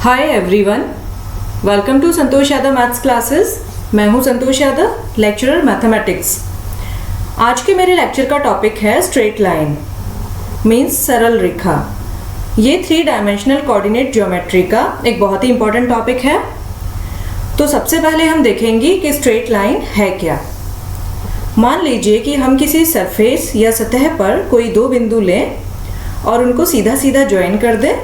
Hi everyone, welcome to Santosh Yadav maths classes. मैं हूं Santosh Yadav, lecturer mathematics. आज के मेरे लेक्चर का टॉपिक है स्ट्रेट लाइन मीन्स सरल रेखा। ये 3 डायमेंशनल कोऑर्डिनेट ज्योमेट्री का एक बहुत ही इंपॉर्टेंट टॉपिक है। तो सबसे पहले हम देखेंगे कि स्ट्रेट लाइन है क्या। मान लीजिए कि हम किसी सरफेस या सतह पर कोई 2 बिंदु लें और उनको सीधा सीधा ज्वाइन कर दें,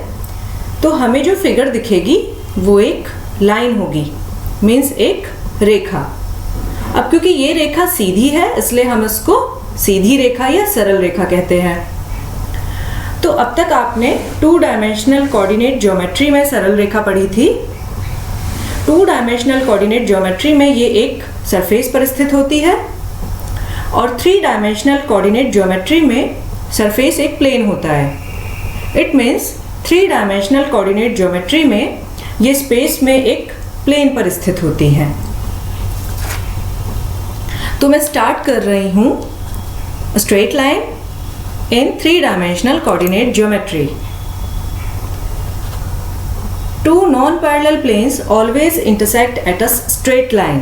तो हमें जो फिगर दिखेगी वो एक लाइन होगी, मीन्स एक रेखा। अब क्योंकि ये रेखा सीधी है इसलिए हम इसको सीधी रेखा या सरल रेखा कहते हैं। तो अब तक आपने 2 डायमेंशनल कोऑर्डिनेट ज्योमेट्री में सरल रेखा पढ़ी थी। 2 डायमेंशनल कोऑर्डिनेट ज्योमेट्री में ये एक सरफेस पर स्थित होती है और 3 डायमेंशनल कोऑर्डिनेट ज्योमेट्री में सरफेस एक प्लेन होता है। It means 3 dimensional coordinate geometry में ये स्पेस में एक प्लेन पर स्थित होती हैं। तो मैं स्टार्ट कर रही हूँ straight line in 3 dimensional coordinate geometry. 2 non-parallel planes always intersect at a straight line।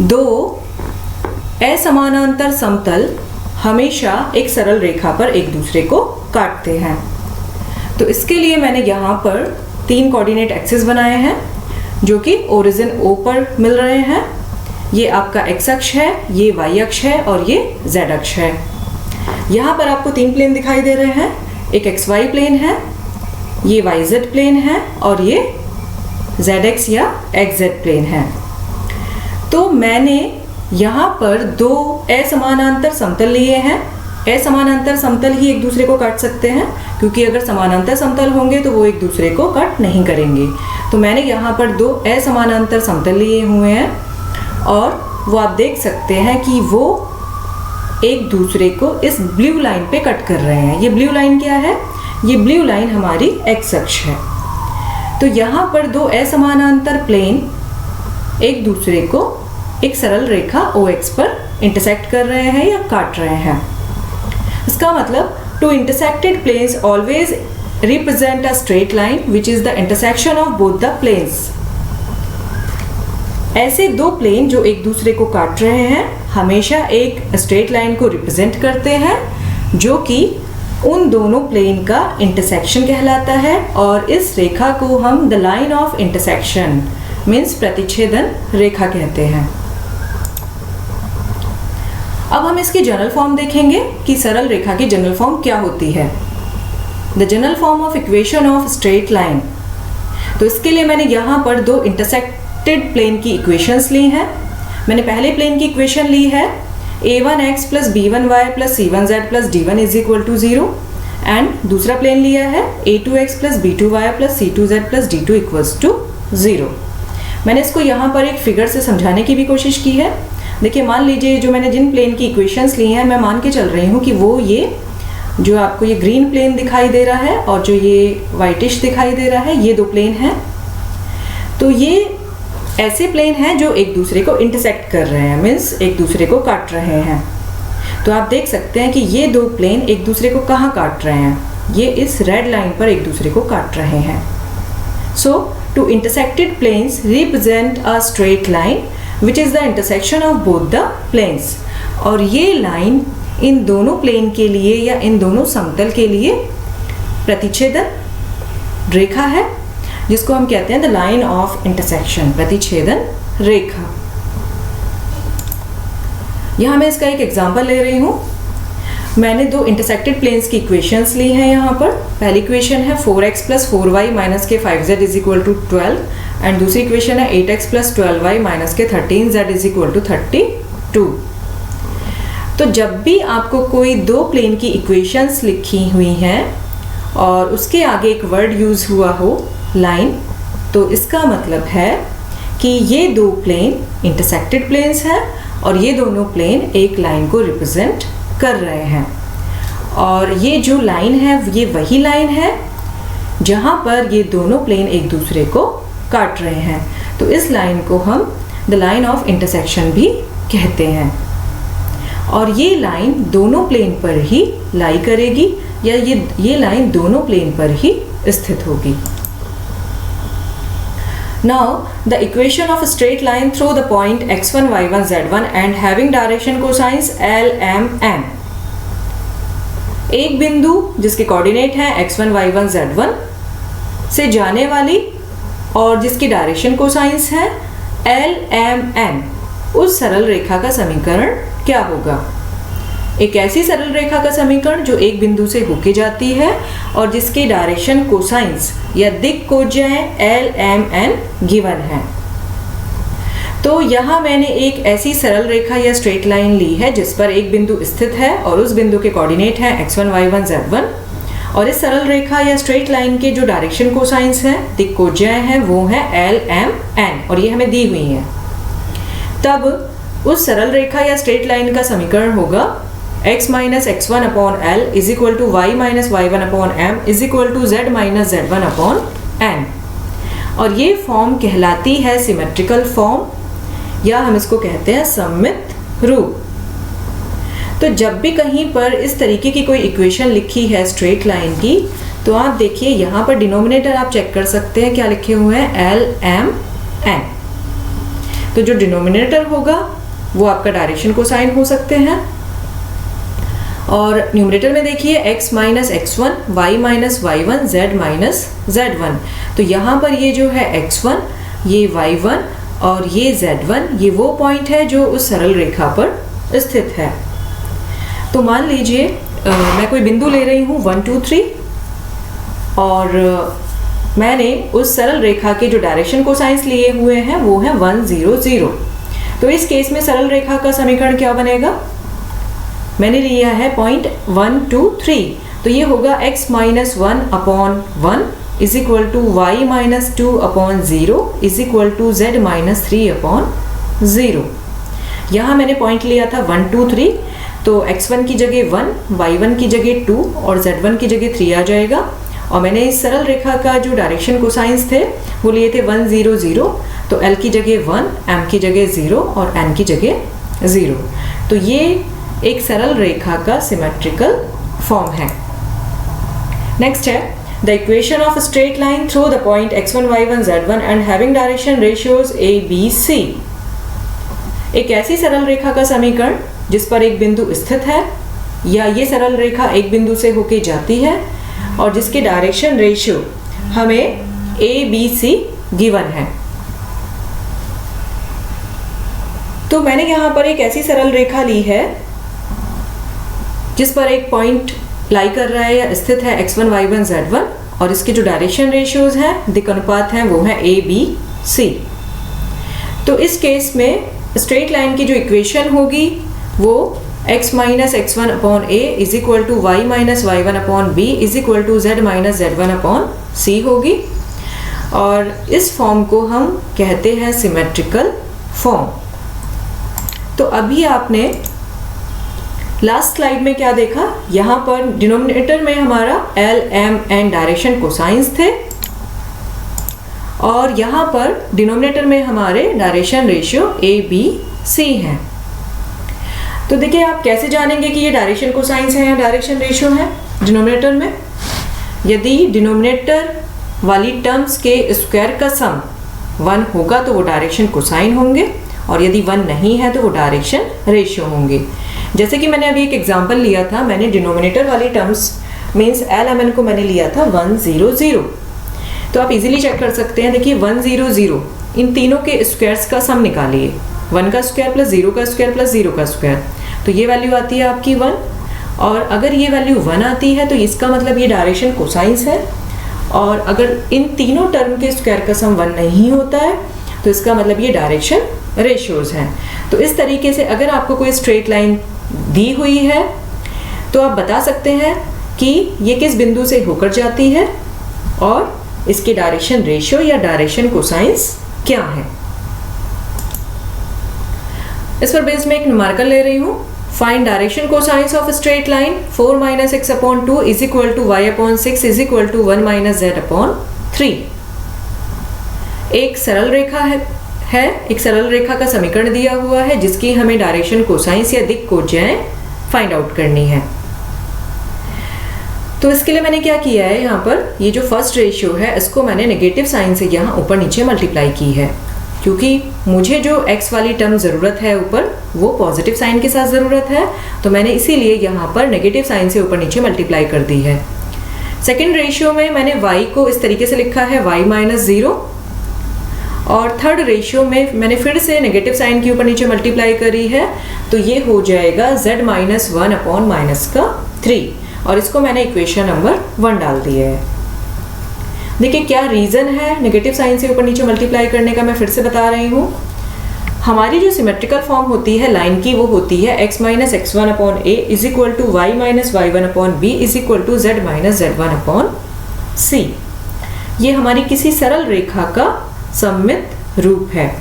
2 असमानांतर समतल हमेशा एक सरल रेखा पर एक दूसरे को काटते हैं। तो इसके लिए मैंने यहाँ पर 3 कोऑर्डिनेट एक्सिस बनाए हैं जो कि ओरिजिन O पर मिल रहे हैं। ये आपका x अक्ष है, ये y अक्ष है और ये z अक्ष है। यहाँ पर आपको 3 प्लेन दिखाई दे रहे हैं। एक xy प्लेन है, ये yz प्लेन है और ये zx या xz प्लेन है। तो मैंने यहाँ पर 2 असमानांतर समतल लिए हैं। असमानांतर समतल ही एक दूसरे को काट सकते हैं, क्योंकि अगर समानांतर समतल होंगे तो वो एक दूसरे को कट नहीं करेंगे। तो मैंने यहाँ पर 2 असमानांतर समतल लिए हुए हैं और वो आप देख सकते हैं कि वो एक दूसरे को इस ब्लू लाइन पे कट कर रहे हैं। ये ब्लू लाइन क्या है? ये ब्लू लाइन हमारी x अक्ष है। तो यहाँ पर 2 असमानांतर प्लेन एक दूसरे को एक सरल रेखा OX पर इंटरसेक्ट कर रहे हैं या काट रहे हैं। इसका मतलब two intersected planes always represent a straight line which is the intersection of both the planes. ऐसे 2 प्लेन जो एक दूसरे को काट रहे हैं हमेशा एक स्ट्रेट लाइन को रिप्रेजेंट करते हैं, जो कि उन दोनों प्लेन का इंटरसेक्शन कहलाता है। और इस रेखा को हम the line of intersection means प्रतिच्छेदन रेखा कहते हैं। अब हम इसकी जनरल फॉर्म देखेंगे कि सरल रेखा की जनरल फॉर्म क्या होती है। The general form of equation of straight line. तो इसके लिए मैंने यहाँ पर 2 इंटरसेक्टेड प्लेन की इक्वेशंस ली हैं। मैंने पहले प्लेन की इक्वेशन ली है a1x + b1y + c1z + d1 = 0 and दूसरा प्लेन लिया है a2x + b2y + c2z + d2 = 0। मैंने इसको यहाँ पर एक फिगर से समझाने की भी कोशिश की है। देखिए, मान लीजिए जो मैंने जिन प्लेन की इक्वेशंस ली हैं मैं मान के चल रही हूँ कि वो ये जो आपको ये ग्रीन प्लेन दिखाई दे रहा है और जो ये वाइटिश दिखाई दे रहा है, ये 2 प्लेन हैं। तो ये ऐसे प्लेन हैं जो एक दूसरे को इंटरसेक्ट कर रहे हैं, मीन्स एक दूसरे को काट रहे हैं। तो आप देख सकते हैं कि ये 2 प्लेन एक दूसरे को कहाँ काट रहे हैं? ये इस रेड लाइन पर एक दूसरे को काट रहे हैं। So two intersected planes represent a straight line which is the intersection of both the planes. और ये लाइन इन दोनों प्लेन के लिए या इन दोनों समतल के लिए प्रतिच्छेदन रेखा है, जिसको हम कहते हैं द लाइन ऑफ इंटरसेक्शन, प्रतिच्छेदन रेखा। यहाँ मैं इसका एक एग्जांपल ले रही हूँ। मैंने 2 इंटरसेक्टेड प्लेन्स की इक्वेशंस ली हैं यहाँ पर। पहली इक्वेशन है 4x + 4y - के 5z = 12 एंड दूसरी इक्वेशन है 8x + 12y - के 13z = 32। तो जब भी आपको कोई 2 प्लेन की इक्वेशंस लिखी हुई हैं और उसके आगे एक वर्ड यूज़ हुआ हो लाइन, तो इसका मतलब है कि ये 2 प्लेन इंटरसेक्टेड प्लेन्स हैं और ये दोनों प्लेन एक लाइन को रिप्रेजेंट कर रहे हैं। और ये जो लाइन है ये वही लाइन है जहाँ पर ये दोनों प्लेन एक दूसरे को काट रहे हैं। तो इस लाइन को हम द लाइन ऑफ इंटरसेक्शन भी कहते हैं। और ये लाइन दोनों प्लेन पर ही लाई करेगी या ये लाइन दोनों प्लेन पर ही स्थित होगी। Now the equation of a straight line through the point x1, y1, z1 and having direction cosines L, M, N. एक बिंदु जिसके कोऑर्डिनेट हैं x1, y1, z1 से जाने वाली और जिसकी डायरेक्शन कोसाइंस है L, M, N, उस सरल रेखा का समीकरण क्या होगा? एक ऐसी सरल रेखा का समीकरण जो एक बिंदु से होके जाती है और जिसकी डायरेक्शन कोसाइंस या दिक् कोज्याएं L, M, N गिवन है। तो यहाँ मैंने एक ऐसी सरल रेखा या स्ट्रेट लाइन ली है जिस पर एक बिंदु स्थित है और उस बिंदु के कोऑर्डिनेट हैं x1, y1, z1 और इस सरल रेखा या स्ट्रेट लाइन के जो डायरेक्शन कोसाइंस हैं, दिक् कोज्याएं हैं, वो हैं L, M, N और ये हमें दी हुई हैं। तब उस सरल रेखा या स्ट्रेट लाइन का समीकरण होगा x minus x1 upon L is equal to y minus y1 upon M is equal to z minus z1 upon N। और ये फॉर्म कहलाती है सिमेट्रिकल फॉर्म या हम इसको कहते हैं सममित रूप। तो जब भी कहीं पर इस तरीके की कोई इक्वेशन लिखी है स्ट्रेट लाइन की, तो आप देखिए यहाँ पर डिनोमिनेटर आप चेक कर सकते हैं क्या लिखे हुए हैं, L, M, N। तो जो डिनोमिनेटर होगा वो आपका डायरेक्शन कोसाइन हो सकते हैं और न्यूमरेटर में देखिए x minus x1, y minus y1, z minus z1। तो यहाँ पर ये जो है x1, ये y1 और ये z1, ये वो पॉइंट है जो उस सरल रेखा पर स्थित है। तो मान लीजिए मैं कोई बिंदु ले रही हूँ 1, 2, 3 और मैंने उस सरल रेखा के जो डायरेक्शन कोसाइंस लिए हुए हैं वो है 1, 0, 0। तो इस केस में सरल रेखा का समीकरण क्या बनेगा? मैंने लिया है पॉइंट 1, 2, 3, तो ये होगा x minus 1 upon 1 is equal to y minus 2 upon 0 is equal to z minus 3 upon 0। यहाँ मैंने पॉइंट लिया था 1, 2, 3, तो x1 की जगह 1, y1 की जगह 2 और z1 की जगह 3 आ जाएगा। और मैंने इस सरल रेखा का जो डायरेक्शन कोसाइंस थे वो लिए थे 1, 0, 0, तो l की जगह 1, m की जगह 0 और n की जगह 0। तो ये एक सरल रेखा का सिमेट्रिकल फॉर्म है। नेक्स्ट है the equation of straight line through the point x1, y1, z1 and having direction ratios a, b, c। एक ऐसी सरल रेखा का समीकरण जिस पर एक बिंदु स्थित है या ये सरल रेखा एक बिंदु से होके जाती है और जिसके डायरेक्शन रेशियो हमें a, b, c गिवन है। तो मैंने यहाँ पर एक ऐसी सरल रेखा ली है जिस पर एक पॉइंट लाई कर रहा है या स्थित है x1, y1, z1 और इसके जो डायरेक्शन रेशियोज हैं, दिक् अनुपात हैं, वो है a, b, c। तो इस केस में स्ट्रेट लाइन की जो इक्वेशन होगी वो x minus x1 upon a is equal to y minus y1 upon b is equal to z minus z1 upon c होगी और इस फॉर्म को हम कहते हैं सिमेट्रिकल फॉर्म। तो अभी आपने लास्ट स्लाइड में क्या देखा, यहाँ पर डिनोमिनेटर में हमारा L, M, N direction cosines थे और यहाँ पर डिनोमिनेटर में हमारे direction ratio A, B, C हैं। तो देखिए आप कैसे जानेंगे कि ये डायरेक्शन कोसाइंस है या डायरेक्शन रेशियो है डिनोमिनेटर में? यदि डिनोमिनेटर वाली टर्म्स के स्क्वायर का सम 1 होगा तो वो डायरेक्शन कोसाइन होंगे और यदि 1 नहीं है तो वो डायरेक्शन रेशियो होंगे। जैसे कि मैंने अभी एक एग्जांपल लिया था, मैंने डिनोमिनेटर वाली terms means L, M, N को मैंने लिया था 1, 0, 0। तो आप इजीली चेक कर सकते हैं, देखिए 1, 0, 0 इन तीनों के स्क्वायर्स का सम निकालिए, 1 का स्क्वायर प्लस 0 का स्क्वायर प्लस 0 का स्क्वायर, तो ये वैल्यू आती है आपकी 1। और अगर ये वैल्यू 1 आती है तो इसका मतलब ये डायरेक्शन कोसाइंस है और अगर इन तीनों टर्म के स्क्वायर का सम 1 नहीं होता है तो इसका मतलब ये डायरेक्शन रेशियोज हैं। तो इस तरीके से अगर आपको कोई स्ट्रेट लाइन दी हुई है तो आप बता सकते हैं कि ये किस बिंदु से होकर जाती है और इसकी डायरेक्शन रेशियो या डायरेक्शन कोसाइंस क्या है। इस पर बेस में एक न्यूमेरिकल ले रही हूँ। Find direction cosines of straight line 4 minus x upon 2 is equal to y upon 6 is equal to 1 minus z upon 3। एक सरल रेखा है एक सरल रेखा का समीकरण दिया हुआ है जिसकी हमें डायरेक्शन कोसाइंस या दिक् कोज्याएं फाइंड आउट करनी है। तो इसके लिए मैंने क्या किया है, यहाँ पर ये जो फर्स्ट रेशियो है इसको मैंने नेगेटिव साइन से यहाँ ऊपर नीचे मल्टीप्लाई की है, क्योंकि मुझे जो x वाली टर्म ज़रूरत है ऊपर वो पॉजिटिव साइन के साथ ज़रूरत है, तो मैंने इसीलिए यहाँ पर नेगेटिव साइन से ऊपर नीचे मल्टीप्लाई कर दी है। सेकेंड रेशियो में मैंने y को इस तरीके से लिखा है y माइनस 0, और थर्ड रेशियो में मैंने फिर से नेगेटिव साइन के ऊपर नीचे मल्टीप्लाई करी है, तो ये हो जाएगा z माइनस 1 अपॉन माइनस का 3, और इसको मैंने इक्वेशन नंबर 1 डाल दिया है। देखिए क्या रीज़न है नेगेटिव साइन से ऊपर नीचे मल्टीप्लाई करने का, मैं फिर से बता रही हूँ। हमारी जो सिमेट्रिकल फॉर्म होती है लाइन की वो होती है x minus x1 upon a is equal to y minus y1 upon b is equal to z minus z1 upon c। ये हमारी किसी सरल रेखा का सममित रूप है।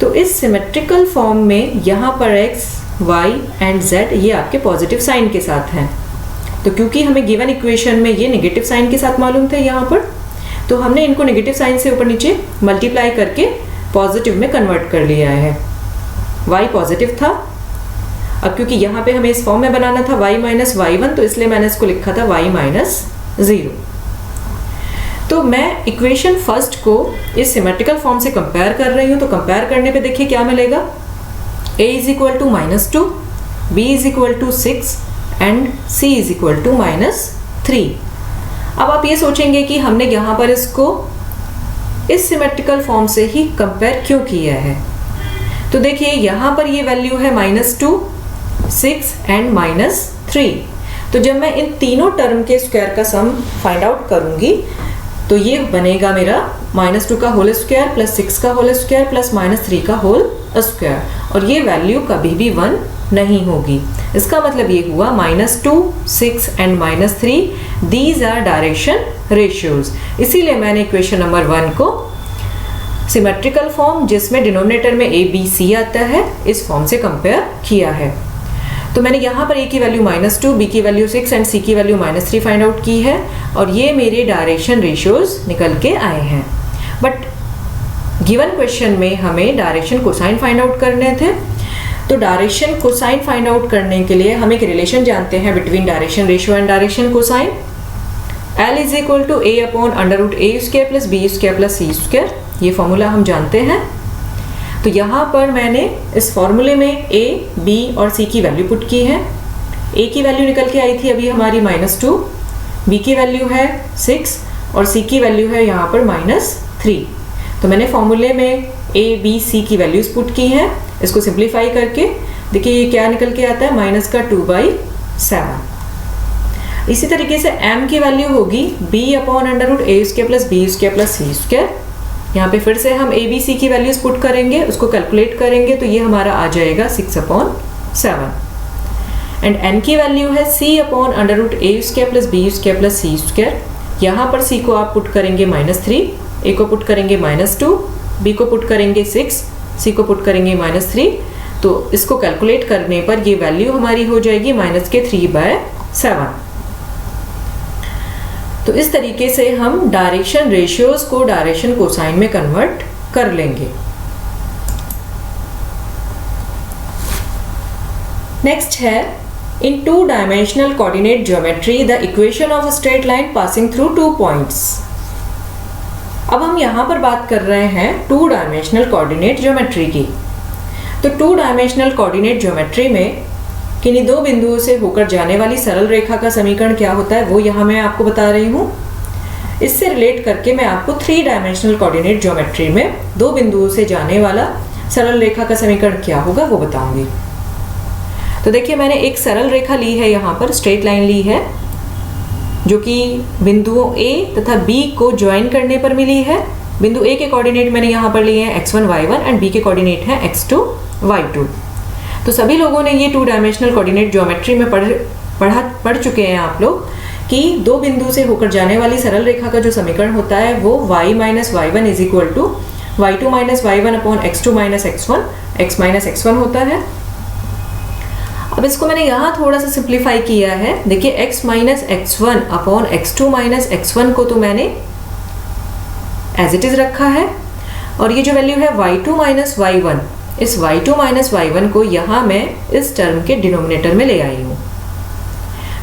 तो इस सिमेट्रिकल फॉर्म में यहाँ पर x, y एंड z ये आपके पॉजिटिव साइन के साथ हैं। तो क्योंकि हमें गिवन इक्वेशन में ये नेगेटिव साइन के साथ मालूम थे यहाँ पर, तो हमने इनको नेगेटिव साइन से ऊपर नीचे मल्टीप्लाई करके पॉजिटिव में कन्वर्ट कर लिया है। y पॉजिटिव था, अब क्योंकि यहाँ पे हमें इस फॉर्म में बनाना था y माइनस y1, तो इसलिए मैंने इसको लिखा था y माइनस 0। तो मैं इक्वेशन फर्स्ट को इस सिमेट्रिकल फॉर्म से कंपेयर कर रही हूँ, तो कंपेयर करने पे देखिए क्या मिलेगा, a is equal to -2, b is equal to 6 and c is equal to -3। अब आप ये सोचेंगे कि हमने यहाँ पर इसको इस सिमेट्रिकल फॉर्म से ही कंपेयर क्यों किया है। तो देखिए यहाँ पर ये वैल्यू है -2, 6 एंड -3। तो जब मैं इन तीनों टर्म के स्क्वायर का सम फाइंड आउट करूँगी तो ये बनेगा मेरा -2 का होल स्क्वायर प्लस 6 का होल स्क्वायर प्लस -3 का होल स्क्वायर, और ये वैल्यू कभी भी 1 नहीं होगी। इसका मतलब ये हुआ -2, 6 and -3 these are direction ratios. इसीलिए मैंने इक्वेशन नंबर 1 को सिमेट्रिकल फॉर्म जिसमें डिनोमिनेटर में a b c आता है इस फॉर्म से कंपेयर किया है। तो मैंने यहाँ पर a की वैल्यू -2, b की वैल्यू 6 एंड c की वैल्यू -3 फाइंड आउट की है, और ये मेरे डायरेक्शन रेशियोज निकल के आए हैं। बट गिवन क्वेश्चन में हमें डायरेक्शन कोसाइन फाइंड आउट करने थे। तो डायरेक्शन कोसाइन फाइंड आउट करने के लिए हम एक रिलेशन जानते हैं between direction ratio and direction cosine. L is equal to a upon under root a square plus b square plus c square, ये फॉर्मूला हम जानते हैं। तो यहाँ पर मैंने इस फॉर्मूले में a, b और c की वैल्यू पुट की है। a की वैल्यू निकल के आई थी अभी हमारी -2, b की वैल्यू है 6 और c की वैल्यू है यहाँ पर -3। तो मैंने फॉर्मूले में a, b, c की वैल्यूज पुट की हैं। इसको सिंप्लीफाई करके देखिए ये क्या निकल के आता है, -2/7। इसी तरीके से m की वैल्यू होगी b upon under root a square plus b square plus c square. यहाँ पे फिर से हम a, b, c की वैल्यूज पुट करेंगे, उसको कैलकुलेट करेंगे, तो ये हमारा आ जाएगा 6/7। एंड n की वैल्यू है c upon under root a square plus b square plus c square. यहाँ पर c को आप पुट करेंगे -3, a को पुट करेंगे -2, b को पुट करेंगे 6, c को पुट करेंगे -3। तो इसको कैलकुलेट करने पर ये वैल्यू हमारी हो जाएगी -3/7। तो इस तरीके से हम डायरेक्शन रेशियोज को डायरेक्शन कोसाइन में कन्वर्ट कर लेंगे। नेक्स्ट है इन 2 dimensional coordinate geometry the equation of a straight line passing through 2 points. अब हम यहाँ पर बात कर रहे हैं 2 डायमेंशनल कोऑर्डिनेट ज्योमेट्री की। तो 2 डायमेंशनल कोऑर्डिनेट ज्योमेट्री में किन्हीं 2 बिंदुओं से होकर जाने वाली सरल रेखा का समीकरण क्या होता है वो यहाँ मैं आपको बता रही हूँ। इससे रिलेट करके मैं आपको 3 डायमेंशनल कोऑर्डिनेट ज्योमेट्री में 2 बिंदुओं से जाने वाला सरल रेखा का समीकरण क्या होगा वो बताऊंगी। तो देखिए मैंने एक सरल रेखा ली है, यहाँ पर स्ट्रेट लाइन ली है जो कि बिंदुओं A तथा B को ज्वाइन करने पर मिली है। बिंदु A के कोऑर्डिनेट मैंने यहाँ पर लिए हैं x1 y1 एंड B के कोऑर्डिनेट हैं x2 y2। तो सभी लोगों ने ये 2 डायमेंशनल कोऑर्डिनेट ज्योमेट्री में पढ़ चुके हैं आप लोग कि 2 बिंदु से होकर जाने वाली सरल रेखा का जो समीकरण होता है वो y minus y1 is equal to y2 minus y1 upon x2 minus x1 x minus x1 होता है। अब इसको मैंने यहाँ थोड़ा सा सिंप्लीफाई किया है। देखिए x minus x1 upon x2 minus x1 को तो मैंने एज इट इज रखा है, और ये जो वैल्यू है y2 माइनस y1, इस y2 माइनस y1 को यहाँ मैं इस टर्म के डिनोमिनेटर में ले आई हूँ।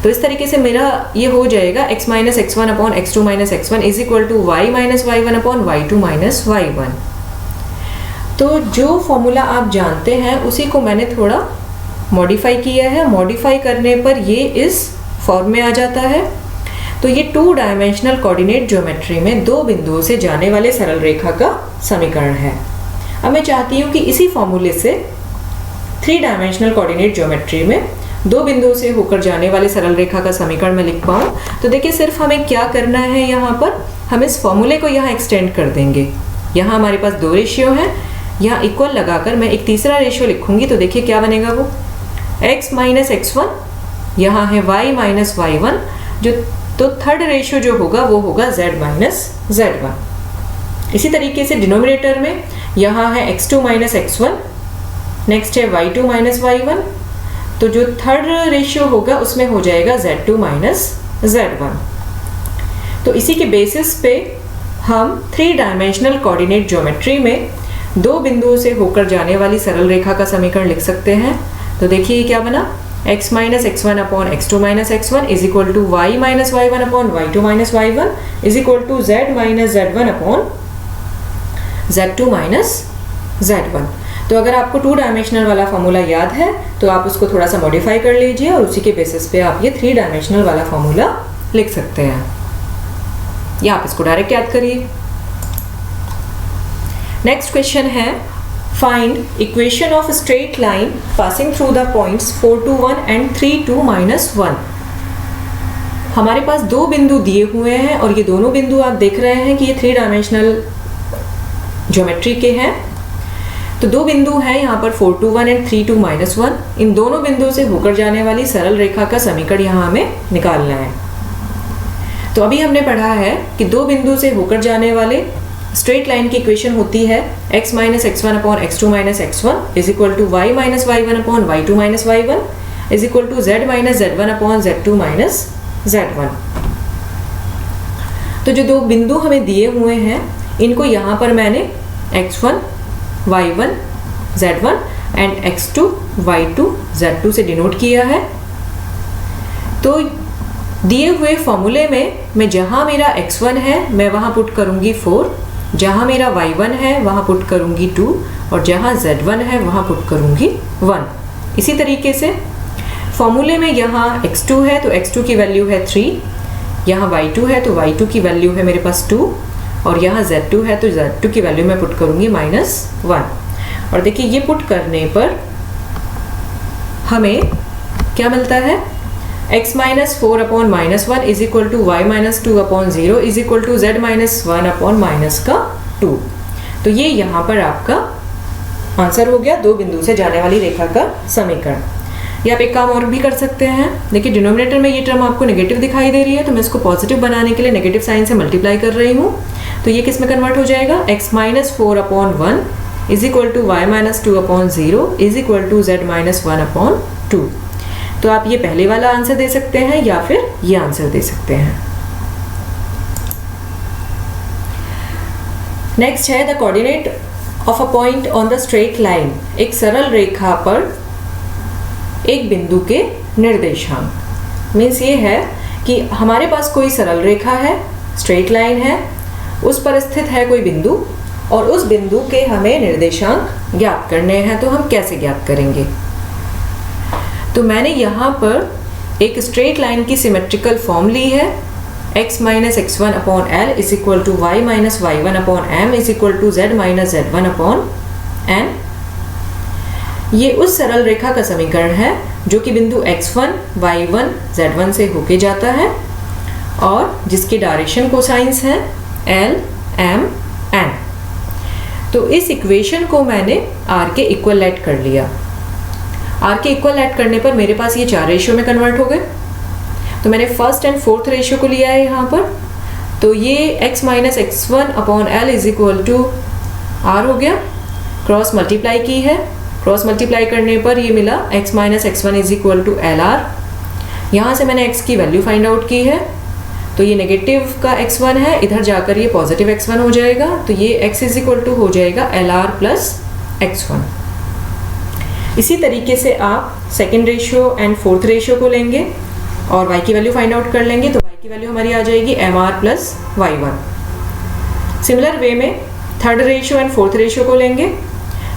तो तो इस तरीके से मेरा ये हो जाएगा x minus x1 upon x2 minus x1 is equal to y minus y1 upon y2 minus y1। तो जो फॉर्मूला आप जानते हैं उसी को मैंने थोड़ा मॉडिफाई किया है। मॉडिफाई करने पर ये इस फॉर्म में आ जाता है। तो ये 2 डायमेंशनल कोऑर्डिनेट ज्योमेट्री में 2 बिंदुओं से जाने वाले सरल रेखा का समीकरण है। अब मैं चाहती हूँ कि इसी फॉर्मूले से 3 डायमेंशनल कोऑर्डिनेट ज्योमेट्री में 2 बिंदुओं से होकर जाने वाले सरल रेखा का समीकरण मैं लिख पाऊँ। तो देखिए सिर्फ हमें क्या करना है, यहाँ पर हम इस फॉर्मूले को यहाँ एक्सटेंड कर देंगे। यहाँ हमारे पास 2 रेशियो हैं, यहाँ इक्वल लगाकर मैं एक तीसरा रेशियो लिखूंगी। तो देखिए क्या बनेगा, वो x माइनस x1, यहाँ है y माइनस y1, जो तो थर्ड रेशियो जो होगा वो होगा z माइनस z1। इसी तरीके से डिनोमिनेटर में यहाँ है x2 माइनस x1, नेक्स्ट है y2 माइनस y1, तो जो थर्ड रेशियो होगा उसमें हो जाएगा z2 माइनस z1। तो इसी के बेसिस पे हम 3 डायमेंशनल कोऑर्डिनेट ज्योमेट्री में 2 बिंदुओं से होकर जाने वाली सरल रेखा का समीकरण लिख सकते हैं। तो देखिए क्या बना, x minus x1 upon x2 minus x1 is equal to y minus y1 upon y2 minus y1 is equal to z minus z1 upon z2 minus z1। तो अगर आपको 2 डायमेंशनल वाला फॉर्मूला याद है तो आप उसको थोड़ा सा मॉडिफाई कर लीजिए और उसी के बेसिस पे आप ये 3 डायमेंशनल वाला फॉर्मूला लिख सकते हैं, या आप इसको डायरेक्ट याद करिए। नेक्स्ट क्वेश्चन है, find equation of straight line passing through the points 4 to 1 and 3 to -1। हमारे पास 2 बिंदु दिए हुए हैं और ये दोनों बिंदु आप देख रहे हैं कि ये 3 डायमेंशनल ज्योमेट्री के हैं। तो 2 बिंदु हैं यहाँ पर 4 to 1 एंड 3 to -1। इन दोनों बिंदुओं से होकर जाने वाली सरल रेखा का समीकरण यहाँ हमें निकालना है। तो अभी हमने पढ़ा है कि 2 बिंदु से होकर जाने वाले स्ट्रेट लाइन की इक्वेशन होती है x minus x1 upon x2 minus x1 is equal to y minus y1 upon y2 minus y1 is equal to z minus z1 upon z2 minus z1। तो जो 2 बिंदु हमें दिए हुए हैं इनको यहाँ पर मैंने x1 y1 z1 and x2 y2 z2 से डिनोट किया है। तो दिए हुए फॉर्मूले में मैं जहाँ मेरा x1 है मैं वहाँ पुट करूँगी 4, जहाँ मेरा y1 है वहाँ पुट करूँगी 2 और जहाँ z1 है वहाँ पुट करूँगी 1। इसी तरीके से फॉर्मूले में यहाँ x2 है तो x2 की वैल्यू है 3, यहाँ y2 है तो y2 की वैल्यू है मेरे पास 2 और यहाँ z2 है तो z2 की वैल्यू मैं पुट करूँगी -1। और देखिए ये पुट करने पर हमें क्या मिलता है, x minus 4 upon -1 is equal to y minus 2 upon 0 is equal to z minus 1 upon minus का 2। तो ये यहाँ पर आपका आंसर हो गया 2 बिंदु से जाने वाली रेखा का समीकरण। या आप एक काम और भी कर सकते हैं, देखिए डिनोमिनेटर में ये टर्म आपको नेगेटिव दिखाई दे रही है तो मैं इसको पॉजिटिव बनाने के लिए नेगेटिव साइन से मल्टीप्लाई कर रही हूँ। तो ये किस में कन्वर्ट हो जाएगा, x minus 4 upon 1 is equal to y minus 2 upon 0 is equal to z minus 1 upon 2। तो आप ये पहले वाला आंसर दे सकते हैं या फिर ये आंसर दे सकते हैं। नेक्स्ट है the coordinate of a point on the straight line. एक सरल रेखा पर एक बिंदु के निर्देशांक। मीन्स ये है कि हमारे पास कोई सरल रेखा है, स्ट्रेट लाइन है, उस पर स्थित है कोई बिंदु और उस बिंदु के हमें निर्देशांक ज्ञात करने हैं। तो हम कैसे ज्ञात करेंगे, तो मैंने यहाँ पर एक स्ट्रेट लाइन की सिमेट्रिकल फॉर्म ली है, x minus x1 upon l is equal to y minus y1 upon m is equal to z minus z1 upon n। ये उस सरल रेखा का समीकरण है जो कि बिंदु x1, y1, z1 से होके जाता है और जिसकी डायरेक्शन कोसाइंस है l, m, n। तो इस इक्वेशन को मैंने r के इक्वल ऐड कर लिया। r के इक्वल ऐड करने पर मेरे पास ये 4 रेशियो में कन्वर्ट हो गए। तो मैंने फर्स्ट एंड फोर्थ रेशियो को लिया है यहाँ पर। तो ये x minus x1 upon l is equal to r हो गया। क्रॉस मल्टीप्लाई की है, क्रॉस मल्टीप्लाई करने पर ये मिला x minus x1 is equal to LR। यहाँ से मैंने x की वैल्यू फाइंड आउट की है। तो ये नेगेटिव का x1 है, इधर जाकर ये पॉजिटिव x1 हो जाएगा। तो ये x इज इक्वल टू हो जाएगा LR प्लस x1। इसी तरीके से आप second ratio and fourth ratio को लेंगे। और y की वैल्यू फाइंड आउट कर लेंगे, तो y की वैल्यू हमारी आ जाएगी mr plus y1। Similar way में third ratio and fourth ratio को लेंगे,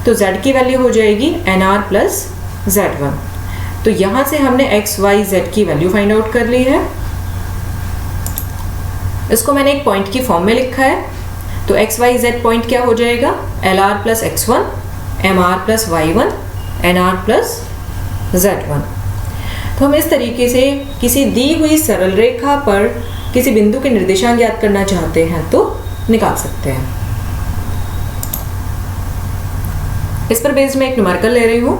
तो z की वैल्यू हो जाएगी nr प्लस z1। तो यहाँ से हमने x, y, z की वैल्यू फाइंड आउट कर ली है। इसको मैंने एक पॉइंट की फॉर्म में लिखा है, तो x, y, z पॉइंट क्या हो जाएगा, lr plus x1, mr plus y1, nr plus z1। तो हम इस तरीके से किसी दी हुई सरल रेखा पर किसी बिंदु के निर्देशांक ज्ञात करना चाहते हैं तो निकाल सकते हैं। इस पर बेस्ड मैं एक न्यूमेरिकल ले रही हूँ।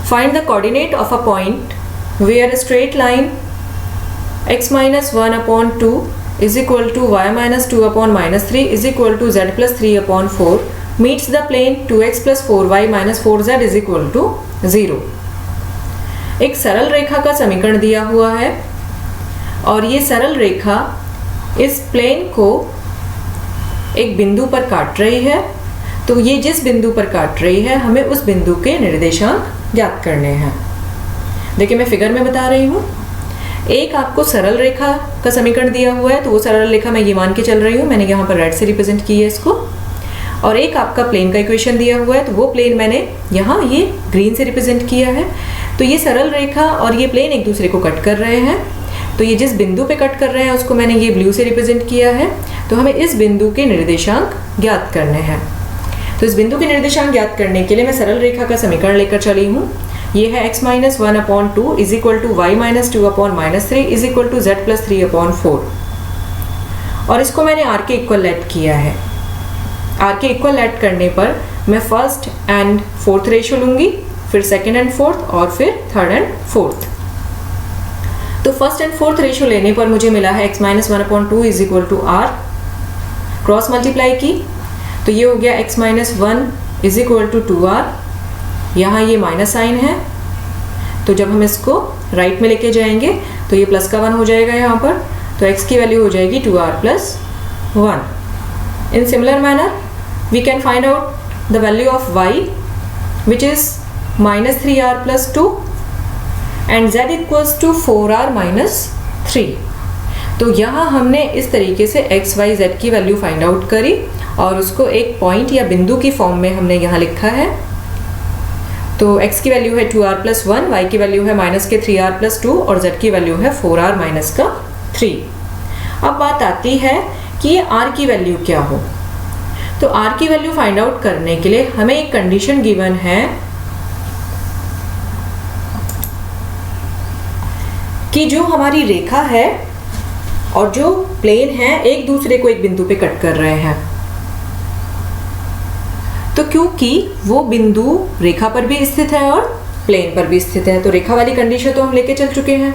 Find the coordinate of a point where straight line x minus 1/2 is equal to y minus 2/-3 is equal to z plus 3/4 meets the plane 2x plus 4y minus 4z is equal to 0। एक सरल रेखा का समीकरण दिया हुआ है और ये सरल रेखा इस प्लेन को एक बिंदु पर काट रही है। तो ये जिस बिंदु पर काट रही है हमें उस बिंदु के निर्देशांक ज्ञात करने हैं। देखिए मैं फिगर में बता रही हूँ। एक आपको सरल रेखा का समीकरण दिया हुआ है, तो वो सरल रेखा मैं ये मान के चल रही हूँ, मैंने यहाँ पर रेड से रिप्रेजेंट की है इसको। और एक आपका प्लेन का इक्वेशन दिया हुआ है, तो वो प्लेन मैंने यहाँ ये ग्रीन से रिप्रेजेंट किया है। तो ये सरल रेखा और ये प्लेन एक दूसरे को कट कर रहे हैं, तो ये जिस बिंदु पे कट कर रहे हैं उसको मैंने ये ब्लू से रिप्रेजेंट किया है। तो हमें इस बिंदु के निर्देशांक ज्ञात करने हैं। तो इस बिंदु के निर्देशांक ज्ञात करने के लिए मैं सरल रेखा का समीकरण लेकर चली हूँ। ये है x minus 1/2 is equal to y minus 2/-3 is equal to z plus 3/4। और इसको मैंने r के इक्वल ऐड किया है। r के इक्वल ऐड करने पर मैं फर्स्ट एंड फोर्थ रेशियो लूँगी, फिर सेकेंड एंड फोर्थ और फिर थर्ड एंड फोर्थ। तो फर्स्ट एंड फोर्थ रेशियो लेने पर मुझे मिला है x minus 1/2 is equal to r, cross multiply की तो ये हो गया x minus 1 is equal to 2r। यहाँ ये माइनस साइन है, तो जब हम इसको राइट में लेके जाएंगे तो ये प्लस का 1 हो जाएगा यहाँ पर, तो x की वैल्यू हो जाएगी 2r plus 1। In similar manner we can find out the value of y which is minus 3r plus 2 and z equals to 4r minus 3। तो यहाँ हमने इस तरीके से x, y, z की वैल्यू फाइंड आउट करी और उसको एक पॉइंट या बिंदु की फॉर्म में हमने यहाँ लिखा है। तो x की वैल्यू है 2r प्लस 1, y की वैल्यू है माइनस के 3r प्लस 2 और z की वैल्यू है 4r माइनस का 3। अब बात आती है कि ये r की वैल्यू क्या हो। तो r की वैल्यू फाइंड आउट करने के लिए हमें एक कंडीशन गिवन है कि जो हमारी रेखा है और जो प्लेन है एक दूसरे को एक बिंदु पे कट कर रहे हैं। तो क्योंकि वो बिंदु रेखा पर भी स्थित है और प्लेन पर भी स्थित है, तो रेखा वाली कंडीशन तो हम लेके चल चुके हैं।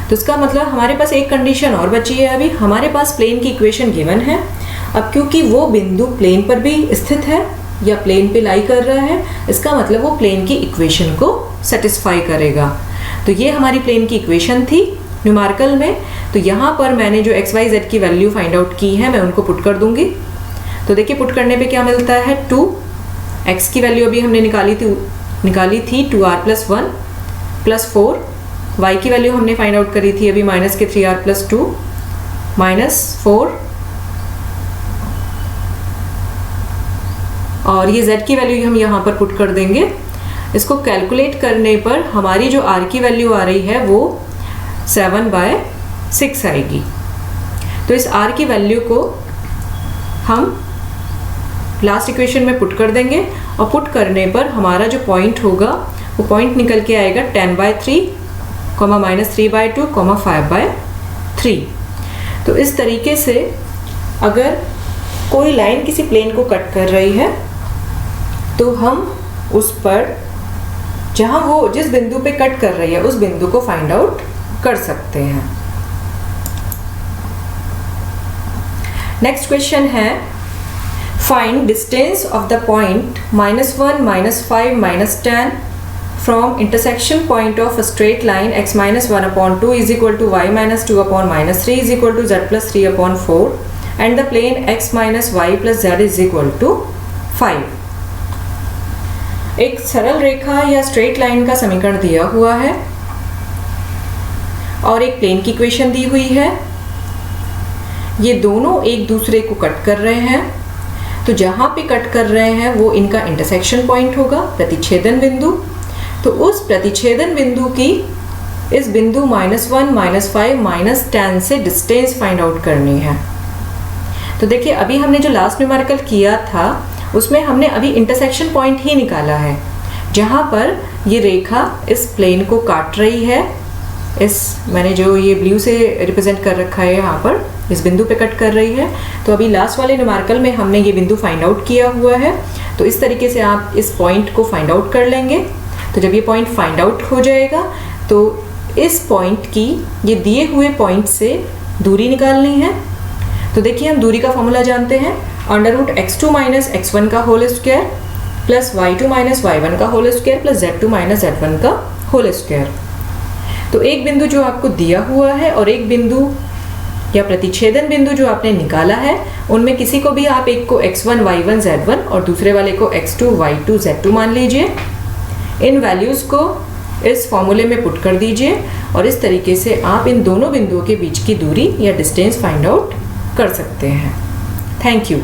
तो इसका मतलब हमारे पास एक कंडीशन और बची है। अभी हमारे पास प्लेन की इक्वेशन गिवन है। अब क्योंकि वो बिंदु प्लेन पर भी स्थित है या प्लेन पे लाई कर रहा है, इसका मतलब वो प्लेन की इक्वेशन को सेटिस्फाई करेगा। तो ये हमारी प्लेन की इक्वेशन थी न्यूमेरिकल में। तो यहाँ पर मैंने जो x, y, z की वैल्यू फाइंड आउट की है मैं उनको पुट कर दूंगी। तो देखिए पुट करने पे क्या मिलता है, 2 x की वैल्यू अभी हमने निकाली थी 2r प्लस 1 प्लस 4, y की वैल्यू हमने फाइंड आउट करी थी अभी माइनस के 3r प्लस 2 माइनस 4, और ये z की वैल्यू हम यहाँ पर पुट कर देंगे। इसको कैलकुलेट करने पर हमारी जो r की वैल्यू आ रही है वो 7/6 आएगी। तो इस r की वैल्यू को हम लास्ट इक्वेशन में पुट कर देंगे और पुट करने पर हमारा जो पॉइंट होगा वो पॉइंट निकल के आएगा 10/3, माइनस 3/2, 5/3। तो इस तरीके से अगर कोई लाइन किसी प्लेन को कट कर रही है तो हम उस पर जहाँ वो जिस बिंदु पे कट कर रही है उस बिंदु को फाइंड आउट कर सकते हैं। नेक्स्ट क्वेश्चन है find distance of the point -1, -5, -10 from intersection point of a straight line x minus 1/2 is equal to y minus 2/-3 is equal to z plus 3/4 and the plane x minus y plus z is equal to 5। एक सरल रेखा या straight line का समीकरण दिया हुआ है और एक प्लेन की इक्वेशन दी हुई है। ये दोनों एक दूसरे को कट कर रहे हैं, तो जहाँ पे कट कर रहे हैं वो इनका इंटरसेक्शन पॉइंट होगा, प्रतिच्छेदन बिंदु। तो उस प्रतिच्छेदन बिंदु की इस बिंदु -1, -5, -10 से डिस्टेंस फाइंड आउट करनी है। तो देखिए अभी हमने जो लास्ट न्यूमेरिकल किया था उसमें हमने अभी इंटरसेक्शन पॉइंट ही निकाला है, जहाँ पर ये रेखा इस प्लेन को काट रही है। मैंने जो ये ब्लू से रिप्रेजेंट कर रखा है यहाँ पर, इस बिंदु पे कट कर रही है। तो अभी लास्ट वाले न्यूमेरिकल में हमने ये बिंदु फाइंड आउट किया हुआ है। तो इस तरीके से आप इस पॉइंट को फाइंड आउट कर लेंगे। तो जब ये पॉइंट फाइंड आउट हो जाएगा तो इस पॉइंट की ये दिए हुए पॉइंट से दूरी निकालनी है। तो देखिए हम दूरी का फॉर्मूला जानते हैं, √x2 - x1 का whole square plus y2 - y1 का whole square plus z2 - z1 का होल स्क्वायर। तो एक बिंदु जो आपको दिया हुआ है और एक बिंदु या प्रतिच्छेदन बिंदु जो आपने निकाला है, उनमें किसी को भी आप एक को x1 y1 z1 और दूसरे वाले को x2 y2 z2 मान लीजिए। इन वैल्यूज़ को इस फॉर्मूले में पुट कर दीजिए और इस तरीके से आप इन दोनों बिंदुओं के बीच की दूरी या डिस्टेंस फाइंड आउट कर सकते हैं। Thank you.